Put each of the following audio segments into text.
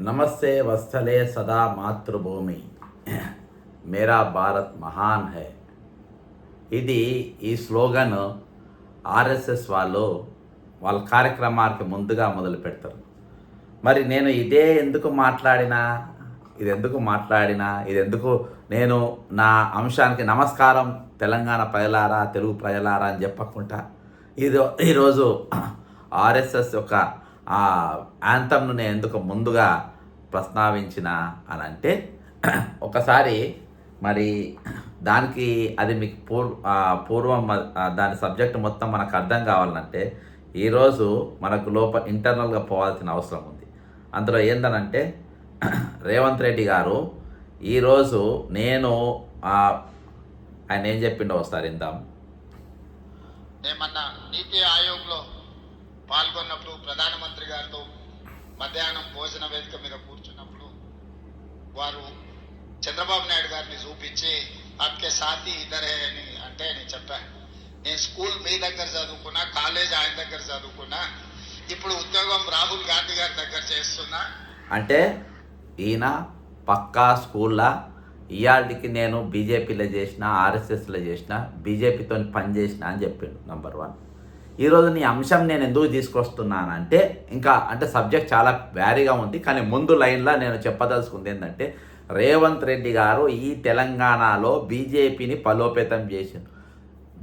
నమస్తే వత్సలే సదా మాతృభూమి మేరా భారత్ మహాన్ హై. ఇది ఈ స్లోగన్ ఆర్ఎస్ఎస్ వాళ్ళు వాళ్ళ కార్యక్రమానికి ముందుగా మొదలు పెడతారు. మరి నేను ఇది ఎందుకు నేను నా అంశానికి నమస్కారం తెలంగాణ ప్రజలారా, తెలుగు ప్రజలారా అని చెప్పకుండా ఈరోజు ఆర్ఎస్ఎస్ యొక్క యాంథమ్ను నేను ఎందుకు ముందుగా ప్రస్తావించిన అని అంటే, ఒకసారి మరి దానికి అది మీకు పూర్వం దాని సబ్జెక్ట్ మొత్తం మనకు అర్థం కావాలంటే ఈరోజు మనకు ఇంటర్నల్గా పోవాల్సిన అవసరం ఉంది. అందులో ఏందనంటే, రేవంత్ రెడ్డి గారు ఈరోజు ఆయన ఏం చెప్పిండో ఒకసారి ఇందాం. ఏమన్నా నీతి ఆయోగ్లో పాల్గొన్నప్పుడు ప్రధానమంత్రి గారితో మధ్యాహ్నం భోజన వేదిక మీద కూర్చున్నప్పుడు వారు చంద్రబాబు నాయుడు గారిని చూపించి ఆప్కే సాథీ ఇద్దరే అని అంటే నేను చెప్పాను, నేను స్కూల్ మీ దగ్గర చదువుకున్నా, కాలేజ్ ఆయన దగ్గర చదువుకున్నా, ఇప్పుడు ఉద్యోగం రాహుల్ గాంధీ గారి దగ్గర చేస్తున్నా. అంటే ఈయన పక్కా స్కూల్లో ఇవాళకి నేను బీజేపీలో చేసిన, ఆర్ఎస్ఎస్లో చేసిన, బీజేపీతో పనిచేసిన అని చెప్పిండు. నంబర్ 1. ఈరోజు నీ అంశం నేను ఎందుకు తీసుకొస్తున్నానంటే, అంటే సబ్జెక్ట్ చాలా వ్యారీగా ఉంది, కానీ ముందు లైన్లో నేను చెప్పదలుచుకుంది ఏంటంటే, రేవంత్ రెడ్డి గారు ఈ తెలంగాణలో బీజేపీని బలోపేతం చేసిండు.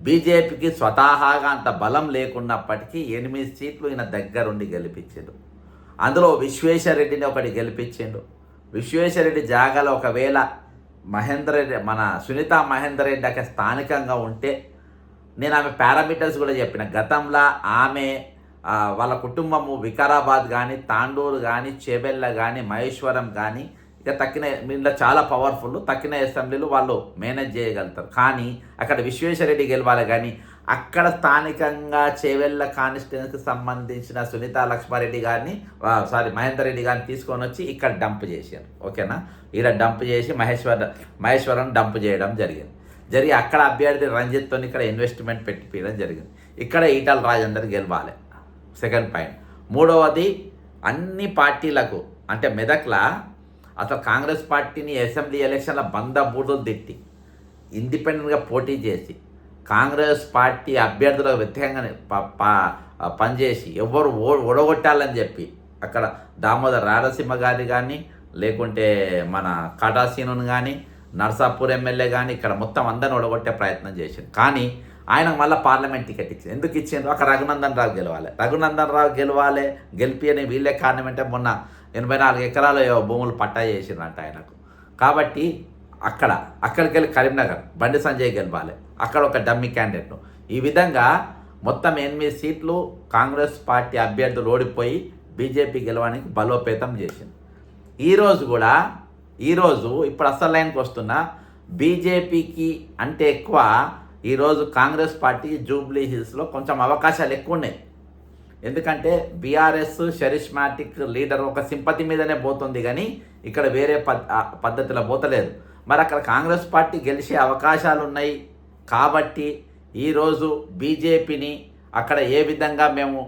బీజేపీకి స్వతహాగా అంత బలం లేకున్నప్పటికీ 8 సీట్లు ఈయన దగ్గరుండి గెలిపించిండు. అందులో విశ్వేశ్వరరెడ్డిని ఒకటి గెలిపించిండు. విశ్వేశ్వరరెడ్డి జాగాలో ఒకవేళ మన సునీతా మహేందర్ రెడ్డి అక్కడ స్థానికంగా ఉంటే, నేను ఆమె పారామీటర్స్ కూడా చెప్పిన. గతంలో ఆమె వాళ్ళ కుటుంబము వికారాబాద్ కానీ, తాండూరు కానీ, చేబెళ్ళ కానీ, మహేశ్వరం కానీ, ఇక ఇంట్లో చాలా పవర్ఫుల్, తక్కిన అసెంబ్లీలు వాళ్ళు మేనేజ్ చేయగలుగుతారు. కానీ అక్కడ విశ్వేశ్వరరెడ్డి గెలవాలి. కానీ అక్కడ స్థానికంగా చేవెళ్ళ కాన్స్టిట్యున్సీకి సంబంధించిన సునీతా లక్ష్మారెడ్డి గారిని మహేందర్ రెడ్డి గారిని తీసుకొని వచ్చి ఇక్కడ డంప్ చేశారు. ఓకేనా? ఈడ డంప్ చేసి మహేశ్వరం డంప్ చేయడం జరిగి అక్కడ అభ్యర్థి రంజిత్తో ఇక్కడ ఇన్వెస్ట్మెంట్ పెట్టిపోయడం జరిగింది. ఇక్కడ ఈటల రాజేందర్ గెలవాలి. Second point. మూడవది, అన్ని పార్టీలకు అంటే మెదక్లా అసలు కాంగ్రెస్ పార్టీని అసెంబ్లీ ఎలక్షన్ల బూతులు తిట్టి ఇండిపెండెంట్గా పోటీ చేసి కాంగ్రెస్ పార్టీ అభ్యర్థులకు వ్యతిరేకంగా పనిచేసి ఎవరు ఓడగొట్టాలని చెప్పి అక్కడ దామోదర్ రాయలసీమ గారి కానీ, లేకుంటే మన కాటాసీనుని కానీ, నర్సాపూర్ ఎమ్మెల్యే కానీ, ఇక్కడ మొత్తం అందరిని ఓడగొట్టే ప్రయత్నం చేసింది. కానీ ఆయనకు మళ్ళీ పార్లమెంట్ టికెట్ ఇచ్చింది. ఎందుకు ఇచ్చిండ్రు? అక్కడ రఘునందన్ రావు గెలవాలి. గెలిపి అని వీళ్ళే కారణం అంటే, మొన్న 84 ఎకరాల భూములు పట్టా చేసిండ్రంట ఆయనకు. కాబట్టి అక్కడికి వెళ్ళి కరీంనగర్ బండి సంజయ్ గెలవాలి, అక్కడ ఒక డమ్మీ క్యాండిడేట్ను. ఈ విధంగా మొత్తం 8 సీట్లు కాంగ్రెస్ పార్టీ అభ్యర్థులు ఓడిపోయి బీజేపీ గెలవడానికి బలోపేతం చేసింది. ఇప్పుడు అసలు లైన్కి వస్తున్న బీజేపీకి అంటే ఎక్కువ ఈరోజు కాంగ్రెస్ పార్టీ జూబ్లీ హిల్స్లో కొంచెం అవకాశాలు ఎక్కువ ఉన్నాయి. ఎందుకంటే బీఆర్ఎస్ చరిష్మాటిక్ లీడర్ ఒక సింపతి మీదనే పోతుంది, కానీ ఇక్కడ వేరే పద్ధతిలో పోతలేదు. మరి అక్కడ కాంగ్రెస్ పార్టీ గెలిచే అవకాశాలు ఉన్నాయి. కాబట్టి ఈరోజు బీజేపీని అక్కడ ఏ విధంగా మేము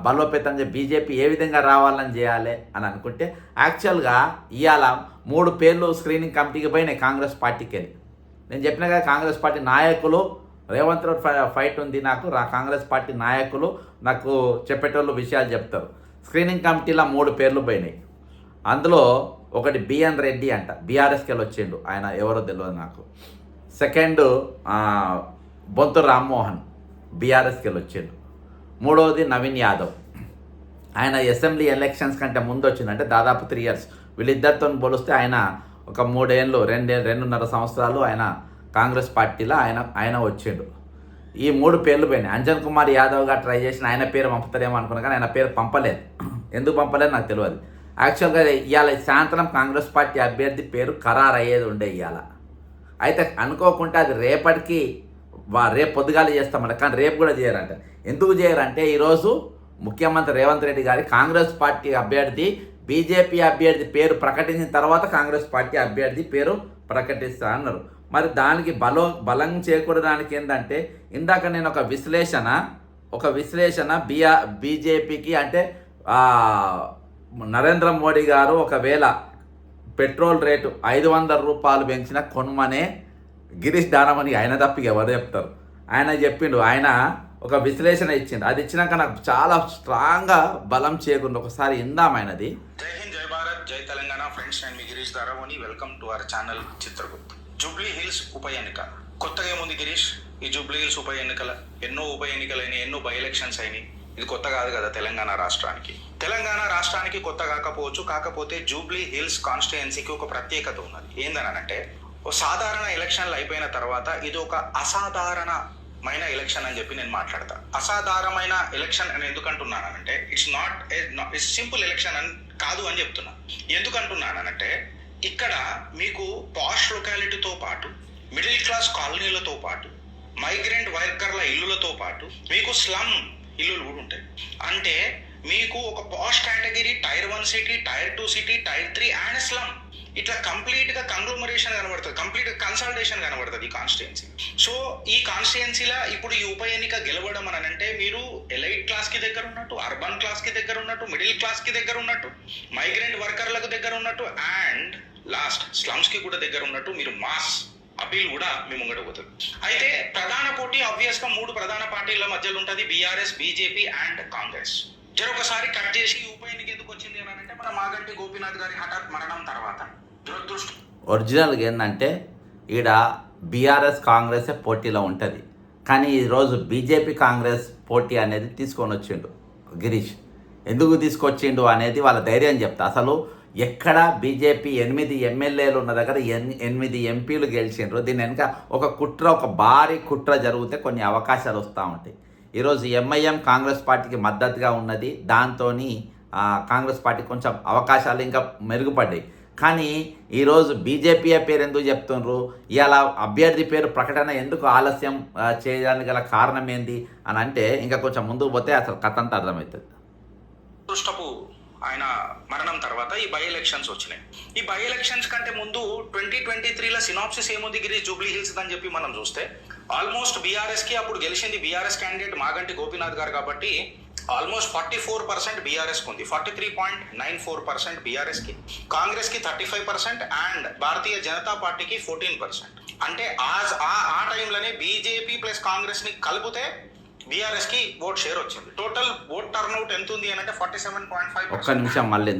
బలోపేతం బీజేపీ ఏ విధంగా రావాలని చేయాలి అని అనుకుంటే, యాక్చువల్గా ఇవాళ 3 పేర్లు స్క్రీనింగ్ కమిటీకి పోయినాయి కాంగ్రెస్ పార్టీకి వెళ్ళి. నేను చెప్పిన కదా, కాంగ్రెస్ పార్టీ నాయకులు రేవంత్ రెడ్డి ఫైట్ ఉంది నాకు, కాంగ్రెస్ పార్టీ నాయకులు నాకు చెప్పేటోళ్ళు విషయాలు చెప్తారు. స్క్రీనింగ్ కమిటీలో 3 పేర్లు పోయినాయి. అందులో ఒకటి బిఎన్ రెడ్డి అంట, బీఆర్ఎస్కి వెళ్ళి వచ్చిండు, ఆయన ఎవరో తెలియదు నాకు. సెకండ్ బొంతు రామ్మోహన్, బీఆర్ఎస్కి వెళ్ళి వచ్చిండు. మూడవది నవీన్ యాదవ్, ఆయన అసెంబ్లీ ఎలక్షన్స్ కంటే ముందు వచ్చిండు, అంటే దాదాపు 3 ఇయర్స్. వీళ్ళిద్దరితో పోలిస్తే ఆయన ఒక 3 ఏళ్ళు 2.5 సంవత్సరాలు ఆయన కాంగ్రెస్ పార్టీలో ఆయన వచ్చిండు. ఈ 3 పేర్లు పోయినాయి. అంజన్ కుమార్ యాదవ్గా ట్రై చేసిన ఆయన పేరు పంపుతారేమో అనుకున్నా, కానీ ఆయన పేరు పంపలేదు. ఎందుకు పంపలేదు నాకు తెలియదు. యాక్చువల్గా ఇవాళ సాయంత్రం కాంగ్రెస్ పార్టీ అభ్యర్థి పేరు ఖరారు అయ్యేది ఉండే ఇవాళ. అయితే అనుకోకుండా అది రేపు పొద్దుగాల చేస్తామంట, కానీ రేపు కూడా చేయరంట. ఎందుకు చేయరంటే, ఈరోజు ముఖ్యమంత్రి రేవంత్ రెడ్డి గారి కాంగ్రెస్ పార్టీ అభ్యర్థి బీజేపీ అభ్యర్థి పేరు ప్రకటించిన తర్వాత కాంగ్రెస్ పార్టీ అభ్యర్థి పేరు ప్రకటిస్తా అన్నారు. మరి దానికి బలం చేకూరడానికి ఏంటంటే, ఇందాక నేను ఒక విశ్లేషణ బీజేపీకి అంటే నరేంద్ర మోడీ గారు ఒకవేళ పెట్రోల్ రేటు 500 రూపాయలు పెంచిన కొనుమనే గిరీష్ దానమని ఆయన తప్పి ఎవరు చెప్తారు. ఆయన చెప్పిండు, ఆయన ఒక విశ్లేషణ ఇచ్చిండు. అది ఇచ్చినాక నాకు చాలా స్ట్రాంగ్గా బలం చేకూరింది. ఒకసారి ఇందాం ఆయనది. జై హింద్, జై భారత్, జై తెలంగాణ. ఫ్రెండ్స్, నేను మీ గిరీష్ దారవని. Welcome to our channel Chitragupt. Jubilee Hills ఉప ఎన్నిక కొత్తగా ఏముంది గిరీష్? ఈ జూబ్లీ హిల్స్ ఉప ఎన్నికల ఎన్నో ఉప ఎన్నికలు అయినాయి, ఎన్నో బై ఎలక్షన్స్ అయినాయి. ఇది కొత్త కాదు కదా తెలంగాణ రాష్ట్రానికి కొత్త కాకపోవచ్చు. కాకపోతే జూబ్లీ హిల్స్ కాన్స్టిట్యుయెన్సీకి ఒక ప్రత్యేకత ఉన్నది. ఏందనంటే, ఓ సాధారణ ఎలక్షన్లు అయిపోయిన తర్వాత ఇది ఒక అసాధారణమైన ఎలక్షన్ అని చెప్పి నేను మాట్లాడతా. అసాధారణమైన ఎలక్షన్ అని ఎందుకు అంటున్నానంటే, ఇట్స్ సింపుల్ ఎలక్షన్ అని కాదు అని చెప్తున్నా. ఎందుకు అంటున్నానంటే, ఇక్కడ మీకు పాష్ లొకాలిటీతో పాటు మిడిల్ క్లాస్ కాలనీలతో పాటు మైగ్రెంట్ వర్కర్ల ఇల్లులతో పాటు మీకు స్లమ్ ఇల్లులు కూడా ఉంటాయి. అంటే మీకు ఒక posh category, tier 1 city, tier 2 city, tier 3 and slum, ఇట్లా కంప్లీట్ గా కంగ్లోమరేషన్ కనబడుతుంది, కంప్లీట్ గా కన్సల్టేషన్ కనబడుతుంది ఈ కాన్స్టిట్యుయెన్సీ. సో ఈ కాన్స్టిట్యుయెన్సీలో ఇప్పుడు ఈ ఉప ఎన్నిక గెలవడం అని అంటే, మీరు ఎలైట్ క్లాస్ కి దగ్గర ఉన్నట్టు, అర్బన్ క్లాస్ కి దగ్గర ఉన్నట్టు, మిడిల్ క్లాస్ కి దగ్గర ఉన్నట్టు, మైగ్రెంట్ వర్కర్లకు దగ్గర ఉన్నట్టు అండ్ లాస్ట్ స్లమ్స్ కి కూడా దగ్గర ఉన్నట్టు మీరు మాస్ అపీల్ కూడా మీ ముంగట పోతుంది. అయితే ప్రధాన పోటీ ఆబ్వియస్ గా 3 ప్రధాన పార్టీల మధ్యలో ఉంటుంది, బీఆర్ఎస్, బీజేపీ అండ్ కాంగ్రెస్. ఒకసారి కట్ చేసి ఉప ఎన్నిక ఎందుకు వచ్చింది అని అంటే, మన మాగంటి గోపీనాథ్ గారి హఠాత్ మరణం తర్వాత దురదృష్టం. ఒరిజినల్గా ఏంటంటే, ఈడ బీఆర్ఎస్ కాంగ్రెస్ పోటీలో ఉంటుంది. కానీ ఈరోజు బీజేపీ కాంగ్రెస్ పోటీ అనేది తీసుకొని వచ్చిండు గిరీష్. ఎందుకు తీసుకొచ్చిండు అనేది వాళ్ళ ధైర్యం చెప్తా. అసలు ఎక్కడ బీజేపీ 8 ఎమ్మెల్యేలు ఉన్న దగ్గర 8 ఎంపీలు గెలిచిండ్రు. దీని వెనుక ఒక భారీ కుట్ర జరిగితే కొన్ని అవకాశాలు వస్తూ ఉంటాయి. ఈరోజు ఎంఐఎం కాంగ్రెస్ పార్టీకి మద్దతుగా ఉన్నది. దాంతో కాంగ్రెస్ పార్టీ కొంచెం అవకాశాలు ఇంకా మెరుగుపడ్డాయి. కానీ ఈరోజు బీజేపీ పేరు ఎందుకు చెప్తున్నారు, ఇవాళ అభ్యర్థి పేరు ప్రకటన ఎందుకు ఆలస్యం చేయడానికి గల కారణం ఏంది అని అంటే, ఇంకా కొంచెం ముందుకు పోతే అసలు కథ అంతా అర్థమవుతుంది. దుష్టపు ఆయన మరణం తర్వాత ఈ బై ఎలక్షన్స్ వచ్చినాయి. ఈ బై ఎలక్షన్స్ కంటే ముందు 2023లో సినాప్సిస్ ఏముంది గిరీష్ జూబ్లీ హిల్స్ అని చెప్పి మనం చూస్తే, ఆల్మోస్ట్ బీఆర్ఎస్ కి అప్పుడు గెలిచింది బీఆర్ఎస్ క్యాండిడేట్ మాగంటి గోపీనాథ్ గారు కాబట్టి ఆల్మోస్ట్ 44% బీఆర్ఎస్ కి ఉంది, 43.94% బీఆర్ఎస్ కి, కాంగ్రెస్ కి 35% అండ్ భారతీయ జనతా పార్టీకి 14%. అంటే ఆ టైంలోనే బీజేపీ ప్లస్ కాంగ్రెస్ ని కలిపితే బీఆర్ఎస్ కి ఓట్ షేర్ వచ్చింది. టోటల్ ఓట్ టర్న్అవుట్ ఎంత ఉంది అని అంటే 47.5%. ఒక్క నిమిషం మళ్ళీ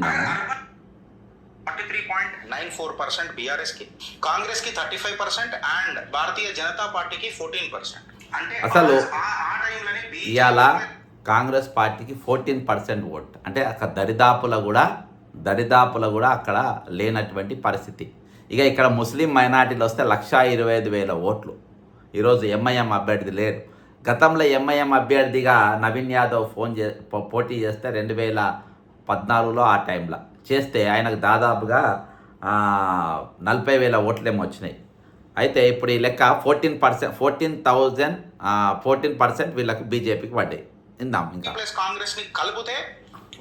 43.94% బీఆర్ఎస్ కి, కాంగ్రెస్ కి 35% అండ్ భారతీయ జనతా పార్టీకి 14%. అంటే అసలు ఆ టైంలోనే ఇవాళ కాంగ్రెస్ పార్టీకి 14% ఓట్ అంటే అక్కడ దరిదాపుల కూడా అక్కడ లేనటువంటి పరిస్థితి. ఇక ఇక్కడ ముస్లిం మైనార్టీలు వస్తే 125,000 ఓట్లు. ఈరోజు ఎంఐఎం అభ్యర్థి లేరు. గతంలో ఎంఐఎం అభ్యర్థిగా నవీన్ యాదవ్ పోటీ చేస్తే 2014లో ఆ టైంలో చేస్తే ఆయనకు దాదాపుగా 40,000 ఓట్లేమో వచ్చినాయి. అయితే ఇప్పుడు ఈ లెక్క 14% వీళ్ళకి బీజేపీకి పడ్డాయి. ఇందాం ఇంకా ప్లస్ కాంగ్రెస్ ని కలిపితే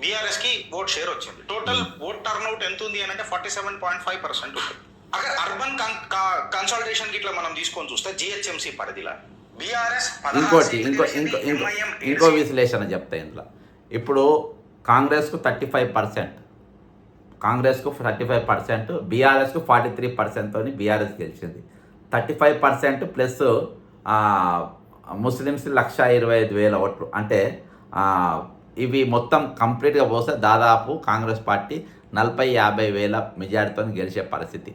బీఆర్ఎస్ కి ఓట్ షేర్ వచ్చింది. టోటల్ ఓట్ టర్న్అవుట్ ఎంత ఉంది అని అంటే 47.5% ఉంటుంది. అక్కడ అర్బన్ కన్సల్టేషన్ ఇట్లా మనం తీసుకొని చూస్తే జిహెచ్ఎంసీ పరిధిలో బీఆర్ఎస్ ఇంకో విశ్లేషణ చెప్తా ఇందులో. ఇప్పుడు కాంగ్రెస్కు 35%, బీఆర్ఎస్కు 43%తో బీఆర్ఎస్ గెలిచింది. 35% ప్లస్ ముస్లిమ్స్ 125,000 ఓట్లు. అంటే ఇవి మొత్తం కంప్లీట్గా పోస్తే దాదాపు కాంగ్రెస్ పార్టీ 40,000-50,000 మెజారిటీతో గెలిచే పరిస్థితి.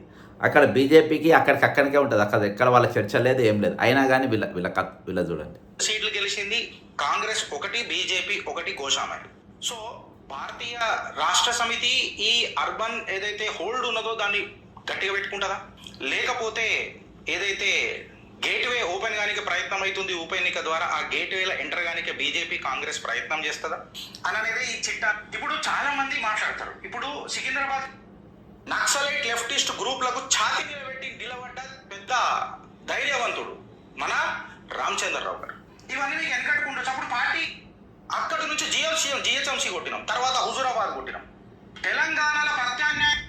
అక్కడ బీజేపీకి అక్కడికే ఉంటుంది. అక్కడ ఎక్కడ వాళ్ళ చర్చ లేదు, ఏం లేదు. అయినా కానీ వీళ్ళ చూడండి, సీట్లు గెలిచింది కాంగ్రెస్ 1, బీజేపీ 1, గోషామహల్. సో భారతీయ రాష్ట్ర సమితి ఈ అర్బన్ ఏదైతే హోల్డ్ ఉన్నదో దాన్ని గట్టిగా పెట్టుకుంటుందా, లేకపోతే ఏదైతే గేట్వే ఓపెన్ గానికి ప్రయత్నం అవుతుంది ఉప ఎన్నిక ద్వారా, ఆ గేట్వేలో ఎంటర్ గానికి బీజేపీ కాంగ్రెస్ ప్రయత్నం చేస్తుందా అని అనేది ఈ చిట్టా. ఇప్పుడు చాలా మంది మాట్లాడతారు. ఇప్పుడు సికింద్రాబాద్ నక్సలైట్ లెఫ్టిస్ట్ గ్రూప్లకు ఛాతీ నిలబెట్టి నిలబడ్డ పెద్ద ధైర్యవంతుడు మన రామచంద్రరావు గారు. ఇవన్నీ మీకు వెనకట్టుకుంటూ అప్పుడు పార్టీ అక్కడి నుంచి జిహెచ్ఎంసీ కొట్టినాం, తర్వాత హుజూరాబాద్ కొట్టినాం. తెలంగాణలో ప్రత్యామ్నాయం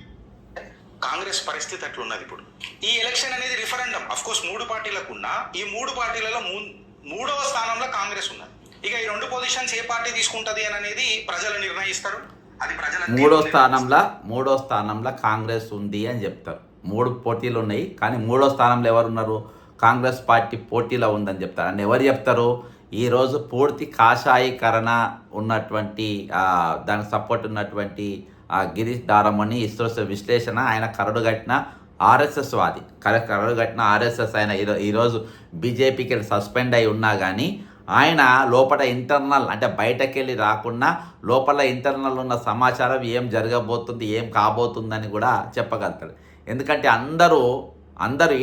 కాంగ్రెస్ పరిస్థితి అట్లున్నది. ఇప్పుడు ఈ ఎలక్షన్ అనేది రిఫరెండం. అఫ్ కోర్స్ 3 పార్టీలకు ఉన్నా ఈ 3 పార్టీలలో 3వ స్థానంలో కాంగ్రెస్ ఉన్నది. ఇక ఈ 2 పొజిషన్స్ ఏ పార్టీ తీసుకుంటది అని అనేది ప్రజలు నిర్ణయిస్తారు. అది ప్రజల మూడో స్థానంలో కాంగ్రెస్ ఉంది అని చెప్తారు. 3 పోటీలు ఉన్నాయి, కానీ 3వ స్థానంలో ఎవరున్నారు? కాంగ్రెస్ పార్టీ పోటీలో ఉందని చెప్తారు. అని ఎవరు చెప్తారు? ఈరోజు పూర్తి కాషాయీకరణ ఉన్నటువంటి దానికి సపోర్ట్ ఉన్నటువంటి గిరీష్ దారమణి ఇస్తున్న విశ్లేషణ, ఆయన కరడుగట్టిన ఆర్ఎస్ఎస్ వాది, కరడుగట్టిన ఆర్ఎస్ఎస్ ఆయన ఈరోజు బీజేపీకి సస్పెండ్ అయి ఉన్నా కానీ ఆయన లోపల ఇంటర్నల్ అంటే బయటకెళ్ళి రాకుండా లోపల ఇంటర్నల్ ఉన్న సమాచారం ఏం జరగబోతుంది, ఏం కాబోతుందని కూడా చెప్పగలుగుతాడు. ఎందుకంటే అందరూ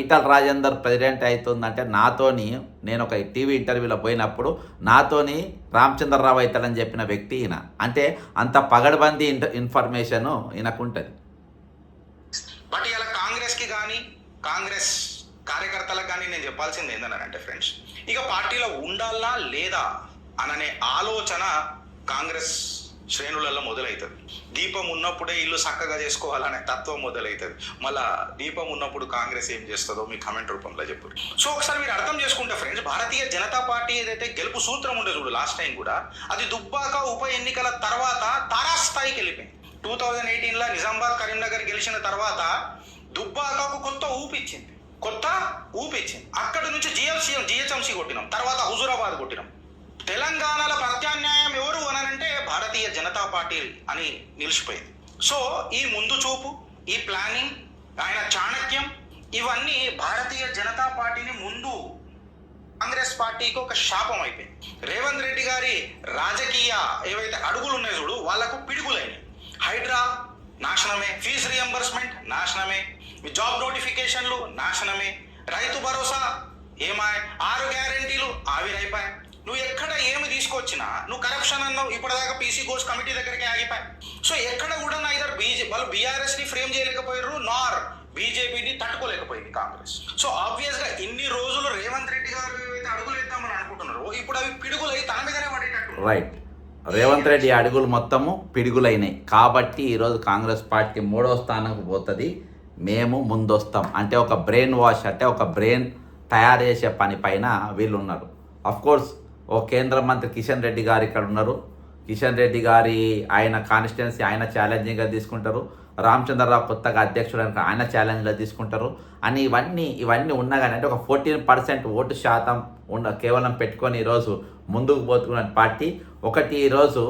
ఈటల రాజేందర్ ప్రెసిడెంట్ అవుతుందంటే నాతోని, నేను ఒక టీవీ ఇంటర్వ్యూలో పోయినప్పుడు నాతోని రామచంద్రరావు అవుతాడని చెప్పిన వ్యక్తి ఈయన. అంటే అంత పగడబందీ ఇన్ఫర్మేషను ఈయనకుంటుంది. బట్ ఇలా కాంగ్రెస్కి కానీ కాంగ్రెస్ కార్యకర్తలకు కానీ నేను చెప్పాల్సింది ఏంటంటే ఫ్రెండ్స్, ఇక పార్టీలో ఉండాలా లేదా అననే ఆలోచన కాంగ్రెస్ శ్రేణులలో మొదలవుతుంది. దీపం ఉన్నప్పుడే ఇల్లు చక్కగా చేసుకోవాలనే తత్వం మొదలవుతుంది. మళ్ళా దీపం ఉన్నప్పుడు కాంగ్రెస్ ఏం చేస్తుందో మీ కామెంట్ రూపంలో చెప్పారు. సో ఒకసారి మీరు అర్థం చేసుకుంటే ఫ్రెండ్స్, భారతీయ జనతా పార్టీ ఏదైతే గెలుపు సూత్రం ఉండే చూడు లాస్ట్ టైం కూడా, అది దుబ్బాక ఉప ఎన్నికల తర్వాత తారాస్థాయికి వెళ్ళిపోయింది. 2018లో నిజామాబాద్ కరీంనగర్ గెలిచిన తర్వాత దుబ్బాకకు కొత్త ఊపిచ్చింది. అక్కడి నుంచి జిహెచ్ఎంసీ కొట్టినాం, తర్వాత హుజూరాబాద్ కొట్టినాం. తెలంగాణలో ప్రత్యామ్నాయం ఎవరు అనంటే భారతీయ జనతా పార్టీ అని నిలిచిపోయింది. సో ఈ ముందు చూపు, ఈ ప్లానింగ్, ఆయన చాణక్యం, ఇవన్నీ భారతీయ జనతా పార్టీని ముందు కాంగ్రెస్ పార్టీకి ఒక శాపం అయిపోయింది. రేవంత్ రెడ్డి గారి రాజకీయ ఏవైతే అడుగులు ఉన్నాయో చూడు, వాళ్లకు పిడుగులైనవి. హైడ్రా నాశనమే, ఫీజు రియంబర్స్మెంట్ నాశనమే, జాబ్ నోటిఫికేషన్లు నాశనమే, రైతు భరోసా ఏమాయ్, 6 గ్యారెంటీలు ఆవిరైపోయాయి. నువ్వు ఎక్కడ ఏమి తీసుకొచ్చినా నువ్వు కరప్షన్ అన్నావు, ఇప్పటిదాకా పీసీ ఘోష్ కమిటీ దగ్గరికి ఆగిపోయి. సో ఎక్కడ కూడా ఇద్దరు వాళ్ళు బీఆర్ఎస్ ని ఫ్రేమ్ చేయలేకపోయారు, నార్ బీజేపీని తట్టుకోలేకపోయింది కాంగ్రెస్. సో ఆబ్వియస్ గా ఇన్ని రోజులు రేవంత్ రెడ్డి గారు ఏవైతే అడుగులు ఎత్తామని అనుకుంటున్నారు, ఇప్పుడు అవి పిడుగులై తన మీదనే పడేటట్టు. రైట్, రేవంత్ రెడ్డి అడుగులు మొత్తము పిడుగులైనాయి. కాబట్టి ఈరోజు కాంగ్రెస్ పార్టీ 3వ స్థానంకు పోతుంది, మేము ముందొస్తాం అంటే ఒక బ్రెయిన్ వాష్, అంటే ఒక బ్రెయిన్ తయారు చేసే పని పైన వీళ్ళు ఉన్నారు. అఫ్కోర్స్ ఓ కేంద్ర మంత్రి కిషన్ రెడ్డి గారు ఇక్కడ ఉన్నారు. కిషన్ రెడ్డి గారి ఆయన కాన్స్టిట్యున్సీ ఆయన ఛాలెంజింగ్గా తీసుకుంటారు. రామచంద్రరావు కొత్తగా అధ్యక్షుడు ఆయన ఛాలెంజ్గా తీసుకుంటారు. అని ఇవన్నీ ఉన్నా కానీ అంటే ఒక 14% ఓటు శాతం కేవలం పెట్టుకొని ఈరోజు ముందుకు పోతున్న పార్టీ ఒకటి. ఈరోజు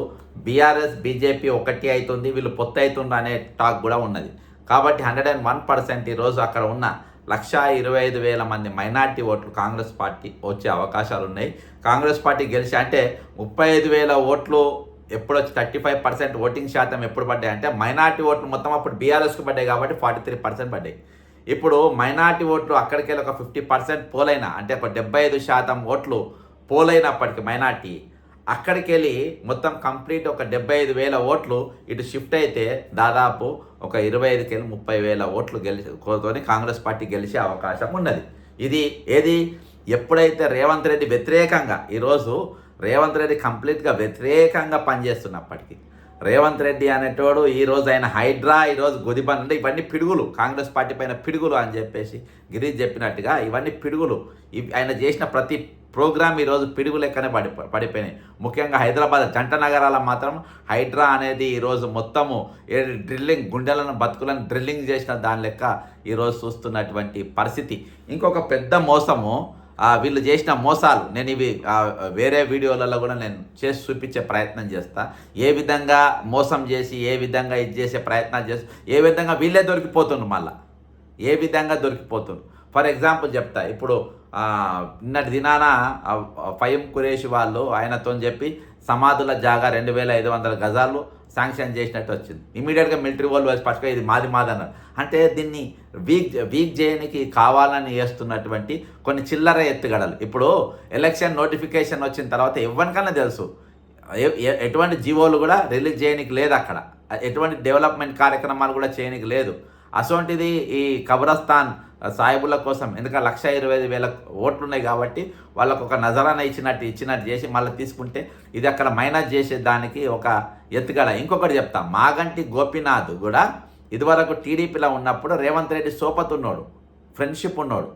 బీఆర్ఎస్ బీజేపీ ఒకటి అవుతుంది, వీళ్ళు పొత్తు అవుతుండ్రు అనే టాక్ కూడా ఉన్నది. కాబట్టి 101% ఈరోజు అక్కడ ఉన్న 125,000 మంది మైనార్టీ ఓట్లు కాంగ్రెస్ పార్టీ వచ్చే అవకాశాలు ఉన్నాయి. కాంగ్రెస్ పార్టీ గెలిచి అంటే 35,000 ఓట్లు ఎప్పుడు వచ్చి 35% ఓటింగ్ శాతం ఎప్పుడు పడ్డాయి అంటే మైనార్టీ ఓట్లు మొత్తం అప్పుడు బీఆర్ఎస్కి పడ్డాయి కాబట్టి 43% పడ్డాయి. ఇప్పుడు మైనార్టీ ఓట్లు అక్కడికి వెళ్ళి ఒక 50% పోలైనా అంటే ఒక 75% ఓట్లు పోలైనప్పటికీ మైనార్టీ అక్కడికి వెళ్ళి మొత్తం కంప్లీట్ ఒక 75,000 ఓట్లు ఇటు షిఫ్ట్ అయితే దాదాపు ఒక 25,000-30,000 ఓట్లు కోరుకొని కాంగ్రెస్ పార్టీ గెలిచే అవకాశం ఉన్నది. ఇది ఏది ఎప్పుడైతే రేవంత్ రెడ్డి వ్యతిరేకంగా, ఈరోజు రేవంత్ రెడ్డి కంప్లీట్గా వ్యతిరేకంగా పనిచేస్తున్నప్పటికీ, రేవంత్ రెడ్డి అనేటోడు ఈరోజు ఆయన హైడ్రా, ఈరోజు గొదిబన్ అంటే ఇవన్నీ పిడుగులు, కాంగ్రెస్ పార్టీ పైన పిడుగులు అని చెప్పేసి గిరీష్ చెప్పినట్టుగా ఇవన్నీ పిడుగులు. ఆయన చేసిన ప్రతి ప్రోగ్రామ్ ఈరోజు పిడుగు లెక్కనే పడిపోయినాయి. ముఖ్యంగా హైదరాబాద్ జంట నగరాల మాత్రం హైడ్రా అనేది ఈరోజు మొత్తము డ్రిల్లింగ్, గుండెలను బతుకులను డ్రిల్లింగ్ చేసిన దాని లెక్క ఈరోజు చూస్తున్నటువంటి పరిస్థితి. ఇంకొక పెద్ద మోసము వీళ్ళు చేసిన మోసాలు నేను ఇవి వేరే వీడియోలలో కూడా నేను చేసి చూపించే ప్రయత్నం చేస్తా. ఏ విధంగా మోసం చేసి ఏ విధంగా ఇది చేసే ప్రయత్నం చేసి ఏ విధంగా వీళ్ళే దొరికిపోతున్నారు, మళ్ళీ ఏ విధంగా దొరికిపోతున్నారు. ఫర్ ఎగ్జాంపుల్ చెప్తా, ఇప్పుడు నిన్నటి దినాన ఫయీం ఖురేషి వాళ్ళు ఆయనతో చెప్పి సమాధుల జాగా 2,500 గజాలు శాంక్షన్ చేసినట్టు వచ్చింది. ఇమీడియట్గా మిలిటరీ వాళ్ళు వచ్చి పట్టుకో ఇది మాది అన్నారు. అంటే దీన్ని వీక్ చేయడానికి కావాలని చేస్తున్నటువంటి కొన్ని చిల్లర ఎత్తుగడలు. ఇప్పుడు ఎలక్షన్ నోటిఫికేషన్ వచ్చిన తర్వాత ఎవరికన్నా తెలుసు ఎటువంటి జీవోలు కూడా రిలీజ్ చేయడానికి లేదు, అక్కడ ఎటువంటి డెవలప్మెంట్ కార్యక్రమాలు కూడా చేయడానికి లేదు. అసోంటిది ఈ కబ్రస్థాన్ సాయిబుల కోసం ఎందుకంటే 125,000 ఓట్లు ఉన్నాయి కాబట్టి వాళ్ళకు ఒక నజరాన ఇచ్చినట్టు చేసి మళ్ళీ తీసుకుంటే ఇది అక్కడ మైనస్ చేసేదానికి ఒక ఎత్తుగడ. ఇంకొకటి చెప్తా, మాగంటి గోపీనాథ్ కూడా ఇదివరకు టీడీపీలో ఉన్నప్పుడు రేవంత్ రెడ్డి సోపత్ ఉన్నాడు, ఫ్రెండ్షిప్ ఉన్నాడు.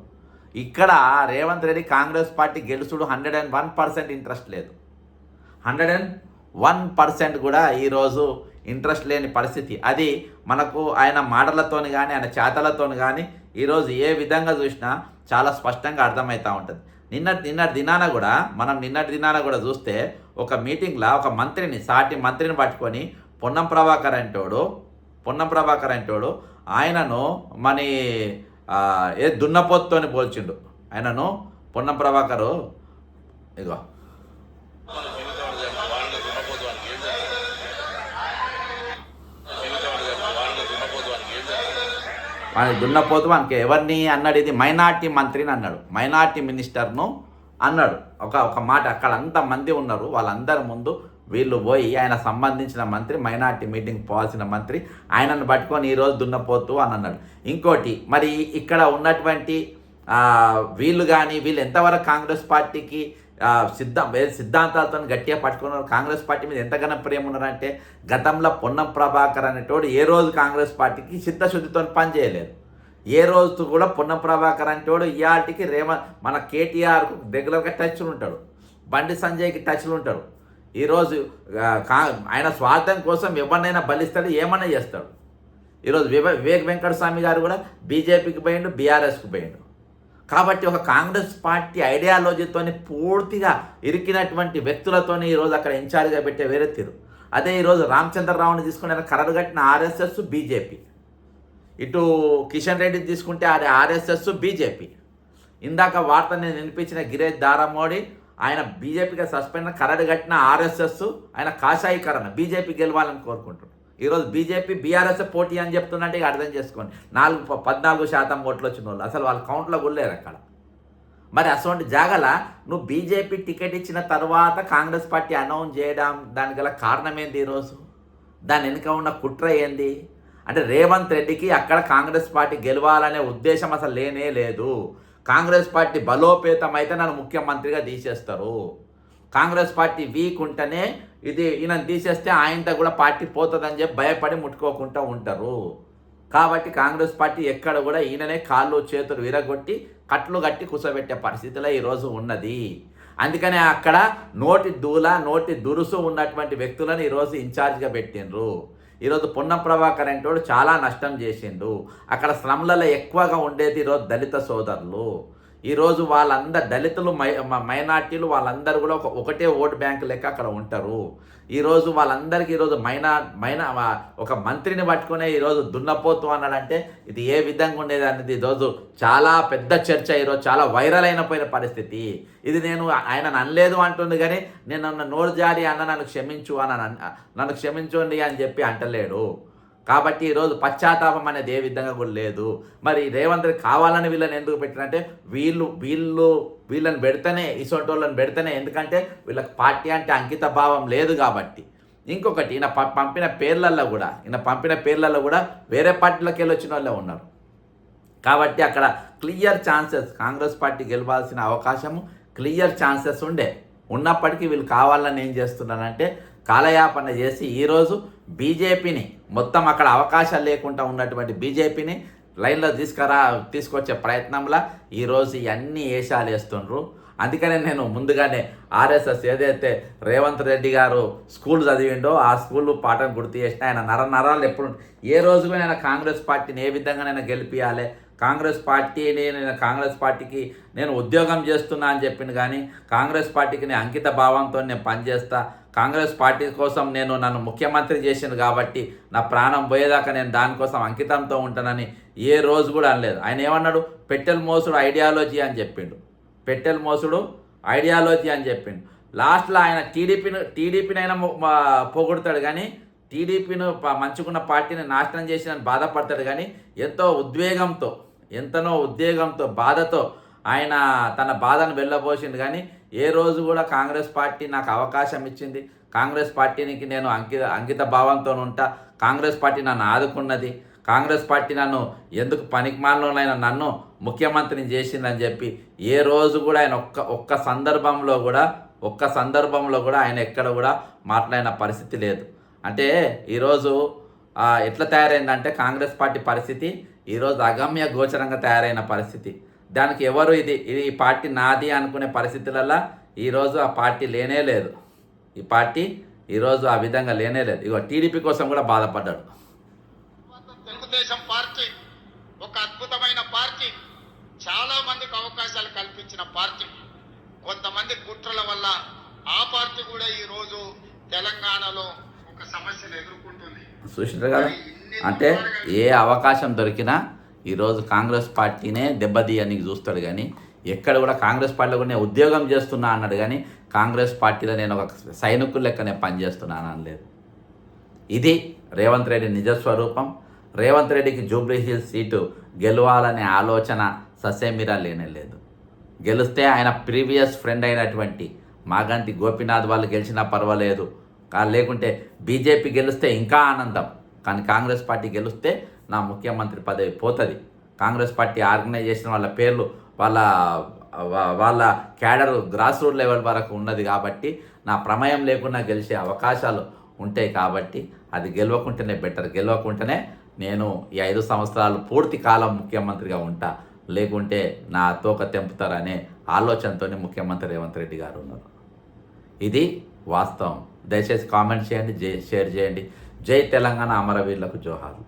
ఇక్కడ రేవంత్ రెడ్డి కాంగ్రెస్ పార్టీ గెలుచుడు 101% ఇంట్రెస్ట్ లేదు, 101% కూడా ఈరోజు ఇంట్రెస్ట్ లేని పరిస్థితి. అది మనకు ఆయన మాటలతోని కానీ ఆయన చేతలతోని కానీ ఈరోజు ఏ విధంగా చూసినా చాలా స్పష్టంగా అర్థమవుతూ ఉంటుంది. నిన్నటి దినాన కూడా చూస్తే ఒక మీటింగ్లో ఒక మంత్రిని సాటి మంత్రిని పట్టుకొని పొన్నం ప్రభాకర్ అంటోడు ఆయనను మన దున్నపోతుతోని పోల్చిండు. ఆయనను పొన్నం ప్రభాకరు ఇగో వాడిని దున్నపోతు వానికి ఎవరిని అన్నాడు, ఇది మైనార్టీ మంత్రిని అన్నాడు, మైనార్టీ మినిస్టర్ను అన్నాడు. ఒక మాట అక్కడ అంతమంది ఉన్నారు, వాళ్ళందరి ముందు వీళ్ళు పోయి ఆయన సంబంధించిన మంత్రి మైనార్టీ మీటింగ్ పోవాల్సిన మంత్రి ఆయనను పట్టుకొని ఈరోజు దున్నపోతు అని అన్నాడు. ఇంకోటి మరి ఇక్కడ ఉన్నటువంటి వీళ్ళు ఎంతవరకు కాంగ్రెస్ పార్టీకి సిద్ధాంతాలతో గట్టిగా పట్టుకున్నారు, కాంగ్రెస్ పార్టీ మీద ఎంతగానో ప్రేమ ఉన్నారంటే గతంలో పొన్నం ప్రభాకర్ అనేటోడు ఏ రోజు కాంగ్రెస్ పార్టీకి చిత్తశుద్ధితో పనిచేయలేదు. ఏ రోజు కూడా పొన్నం ప్రభాకర్ అనేటోడు ఇయాటికి మన కేటీఆర్కు రెగ్యులర్గా టచ్లు ఉంటాడు, బండి సంజయ్కి టచ్లు ఉంటాడు. ఈరోజు ఆయన స్వార్థం కోసం ఎవరినైనా బలిస్తాడు, ఏమన్నా చేస్తాడు. ఈరోజు వివేక్ వెంకటస్వామి గారు కూడా బీజేపీకి పోయిండు, బీఆర్ఎస్కి పోయిండు. కాబట్టి ఒక కాంగ్రెస్ పార్టీ ఐడియాలజీతో పూర్తిగా ఇరికినటువంటి వ్యక్తులతోనే ఈరోజు అక్కడ ఇన్ఛార్జ్గా పెట్టే వేరే తీరు. అదే ఈరోజు రామచంద్రరావుని తీసుకుని ఆయన కరడుగట్టిన ఆర్ఎస్ఎస్ బీజేపీ, ఇటు కిషన్ రెడ్డిని తీసుకుంటే అది ఆర్ఎస్ఎస్ బీజేపీ. ఇందాక వార్త నేను వినిపించిన గిరీష్ దారామోడి ఆయన బీజేపీగా సస్పెండ్ కరడుగట్టిన ఆర్ఎస్ఎస్ ఆయన కాషాయీకరణ బీజేపీ గెలవాలని కోరుకుంటున్నాడు. ఈరోజు బీజేపీ బీఆర్ఎస్ పోటీ అని చెప్తుందంటే ఇక అర్థం చేసుకోండి, 14% ఓట్లు వచ్చిన వాళ్ళు అసలు వాళ్ళ కౌంట్లో గుళ్ళేరు అక్కడ. మరి అటువంటి జాగల నువ్వు బీజేపీ టికెట్ ఇచ్చిన తర్వాత కాంగ్రెస్ పార్టీ అనౌన్స్ చేయడం దానికి గల కారణం ఏంది? ఈరోజు దాని వెనుక ఉన్న కుట్ర ఏంది అంటే రేవంత్ రెడ్డికి అక్కడ కాంగ్రెస్ పార్టీ గెలవాలనే ఉద్దేశం అసలు లేనే లేదు. కాంగ్రెస్ పార్టీ బలోపేతం అయితే నన్ను ముఖ్యమంత్రిగా తీసేస్తారు, కాంగ్రెస్ పార్టీ వీక్ ఉంటేనే ఈయన తీసేస్తే ఆయనతో కూడా పార్టీ పోతుందని చెప్పి భయపడి ముట్టుకోకుండా ఉంటారు. కాబట్టి కాంగ్రెస్ పార్టీ ఎక్కడ కూడా ఈయననే కాళ్ళు చేతులు విరగొట్టి కట్లు కట్టి కూర్చోబెట్టే పరిస్థితిలో ఈరోజు ఉన్నది. అందుకనే అక్కడ నోటి దురుసు ఉన్నటువంటి వ్యక్తులను ఈరోజు ఇన్ఛార్జ్గా పెట్టిండ్రు. ఈరోజు పొన్నం ప్రభాకర్ అంటోడు చాలా నష్టం చేసిండు. అక్కడ స్లమ్లలో ఎక్కువగా ఉండేది ఈరోజు దళిత సోదరులు. ఈరోజు వాళ్ళందరు దళితులు మైనార్టీలు వాళ్ళందరూ కూడా ఒకటే ఓటు బ్యాంకు లెక్క అక్కడ ఉంటారు. ఈరోజు వాళ్ళందరికీ ఈరోజు ఒక మంత్రిని పట్టుకునే ఈరోజు దున్నపోతు అన్నాడంటే ఇది ఏ విధంగా ఉండేది అనేది ఈరోజు చాలా పెద్ద చర్చ, ఈరోజు చాలా వైరల్ అయిపోయిన పరిస్థితి. ఇది నేను ఆయన అనలేదు అంటుంది కానీ నేను నోరు జారి అన్న నన్ను క్షమించండి అని చెప్పి అంటలేడు. కాబట్టి ఈరోజు పశ్చాత్తాపం అనేది ఏ విధంగా కూడా లేదు. మరి రేవంత్ రెడ్డి కావాలని వీళ్ళని ఎందుకు పెట్టినంటే వీళ్ళని పెడితేనే ఇసోటి వాళ్ళని పెడితేనే, ఎందుకంటే వీళ్ళకి పార్టీ అంటే అంకిత భావం లేదు కాబట్టి. ఇంకొకటి ఈయన పంపిన పేర్లలో కూడా వేరే పార్టీలోకి వెళ్ళి వచ్చిన వాళ్ళే ఉన్నారు. కాబట్టి అక్కడ క్లియర్ ఛాన్సెస్ కాంగ్రెస్ పార్టీ గెలవాల్సిన అవకాశము క్లియర్ ఛాన్సెస్ ఉన్నప్పటికీ వీళ్ళు కావాలని ఏం చేస్తున్నారంటే కాలయాపన చేసి ఈరోజు బీజేపీని మొత్తం అక్కడ అవకాశాలు లేకుండా ఉన్నటువంటి బీజేపీని లైన్లో తీసుకొచ్చే ప్రయత్నంలో ఈరోజు ఇవన్నీ వేషాలు వేస్తుండ్రు. అందుకనే నేను ముందుగానే ఆర్ఎస్ఎస్ ఏదైతే రేవంత్ రెడ్డి గారు స్కూల్ చదివిండో ఆ స్కూల్ పాఠం గుర్తు చేసిన ఆయన నరాలు ఎప్పుడు ఏ రోజు కూడా నేను కాంగ్రెస్ పార్టీని ఏ విధంగా నేను గెలిపియాలి, కాంగ్రెస్ పార్టీకి నేను ఉద్యోగం చేస్తున్నా అని చెప్పింది. కానీ కాంగ్రెస్ పార్టీకి నేను అంకిత భావంతో నేను పనిచేస్తా, కాంగ్రెస్ పార్టీ కోసం నన్ను ముఖ్యమంత్రి చేసింది కాబట్టి నా ప్రాణం పోయేదాకా నేను దానికోసం అంకితంతో ఉంటానని ఏ రోజు కూడా అనలేదు. ఆయన ఏమన్నాడు? పెట్టెల మోసుడు ఐడియాలజీ అని చెప్పిండు. లాస్ట్లో ఆయన టీడీపీని అయినా పోగొడతాడు కానీ టీడీపీని మంచుకున్న పార్టీని నాశనం చేసిన బాధపడతాడు. కానీ ఎంతనో ఉద్వేగంతో బాధతో ఆయన తన బాధను వెళ్ళబోసిండు. కానీ ఏ రోజు కూడా కాంగ్రెస్ పార్టీ నాకు అవకాశం ఇచ్చింది, కాంగ్రెస్ పార్టీకి నేను అంకిత భావంతో ఉంటా, కాంగ్రెస్ పార్టీ నన్ను ఆదుకున్నది, కాంగ్రెస్ పార్టీ నన్ను ఎందుకు పనికిమాలినోనైనా నన్ను ముఖ్యమంత్రిని చేసిందని చెప్పి ఏ రోజు కూడా ఆయన ఒక్క సందర్భంలో కూడా ఆయన ఎక్కడ కూడా మాట్లాడిన పరిస్థితి లేదు. అంటే ఈరోజు ఎట్లా తయారైందంటే కాంగ్రెస్ పార్టీ పరిస్థితి ఈరోజు అగమ్య గోచరంగా తయారైన పరిస్థితి. దానికి ఎవరు ఈ పార్టీ నాది అనుకునే పరిస్థితులలో ఈరోజు ఆ పార్టీ లేనే లేదు. ఈ పార్టీ ఈరోజు ఆ విధంగా లేనేలేదు. ఇగో టీడీపీ కోసం కూడా బాధపడ్డాడు. తెలుగుదేశం పార్టీ ఒక అద్భుతమైన పార్టీ, చాలా మందికి అవకాశాలు కల్పించిన పార్టీ. కొంతమంది కుట్రల వల్ల ఆ పార్టీ కూడా ఈ రోజు తెలంగాణలో ఒక సమస్యను ఎదుర్కొంటుంది. చూసినారు కదా, అంటే ఏ అవకాశం దొరికినా ఈరోజు కాంగ్రెస్ పార్టీనే దెబ్బతీయడానికి చూస్తాడు. కానీ ఎక్కడ కూడా కాంగ్రెస్ పార్టీలో కూడా నేను ఉద్యోగం చేస్తున్నా అన్నాడు. కానీ కాంగ్రెస్ పార్టీలో నేను ఒక సైనికుల లెక్కనే పనిచేస్తున్నాను అనలేదు. ఇది రేవంత్ రెడ్డి నిజస్వరూపం. రేవంత్ రెడ్డికి జూబ్లీ హిల్స్ సీటు గెలవాలనే ఆలోచన ససేమిరా లేనేలేదు. గెలిస్తే ఆయన ప్రీవియస్ ఫ్రెండ్ అయినటువంటి మాగంటి గోపీనాథ్ వాళ్ళు గెలిచినా పర్వాలేదు, లేకుంటే బీజేపీ గెలిస్తే ఇంకా ఆనందం. కానీ కాంగ్రెస్ పార్టీ గెలిస్తే నా ముఖ్యమంత్రి పదవి పోతుంది. కాంగ్రెస్ పార్టీ ఆర్గనైజేషన్ వాళ్ళ పేర్లు వాళ్ళ క్యాడర్ గ్రాస్ రూట్ లెవెల్ వరకు ఉన్నది కాబట్టి నా ప్రమేయం లేకుండా గెలిచే అవకాశాలు ఉంటాయి. కాబట్టి అది గెలవకుంటేనే బెటర్. గెలవకుంటేనే నేను ఈ 5 సంవత్సరాలు పూర్తి కాలం ముఖ్యమంత్రిగా ఉంటా, లేకుంటే నా తోక తెంపుతారనే ఆలోచనతోనే ముఖ్యమంత్రి రేవంత్ రెడ్డి గారు ఉన్నారు. ఇది వాస్తవం. దయచేసి కామెంట్ చేయండి, షేర్ చేయండి. జై తెలంగాణ, అమరవీరులకు జోహార్లు.